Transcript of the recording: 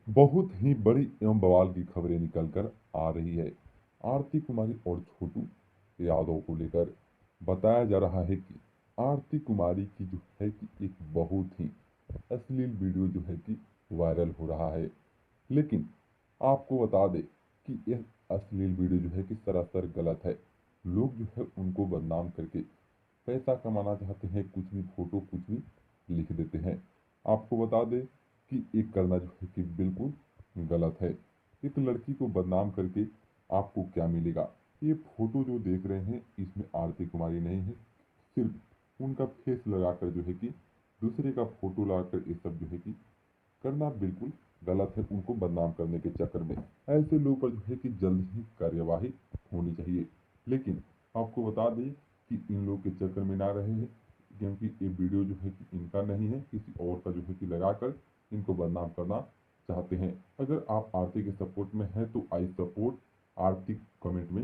बहुत ही बड़ी एवं बवाल की खबरें निकल कर आ रही है। आरती कुमारी और छोटू यादव को लेकर बताया जा रहा है कि आरती कुमारी की जो है कि एक बहुत ही अश्लील वीडियो जो है कि वायरल हो रहा है। लेकिन आपको बता दें कि यह अश्लील वीडियो जो है कि सरासर गलत है। लोग जो है उनको बदनाम करके पैसा कमाना चाहते हैं, कुछ भी फोटो कुछ भी लिख देते हैं। आपको बता दें कि ये करना जो है कि बिल्कुल गलत है। एक लड़की को बदनाम करके आपको क्या मिलेगा? ये फोटो जो देख रहे हैं इसमें आरती कुमारी नहीं है, सिर्फ उनका फेस लगाकर जो है कि दूसरे का फोटो लगाकर ये सब जो है कि करना बिल्कुल गलत है, उनको बदनाम करने के चक्कर में। ऐसे लोगों पर जो है कि जल्द ही कार्यवाही होनी चाहिए। लेकिन आपको बता दें कि इन लोगों के चक्कर में ना रहे हैं, क्योंकि ये वीडियो जो है कि इनका नहीं है, किसी और का जो है कि लगाकर इनको बदनाम करना चाहते हैं। अगर आप आरती के सपोर्ट में हैं तो आई सपोर्ट आरती कमेंट में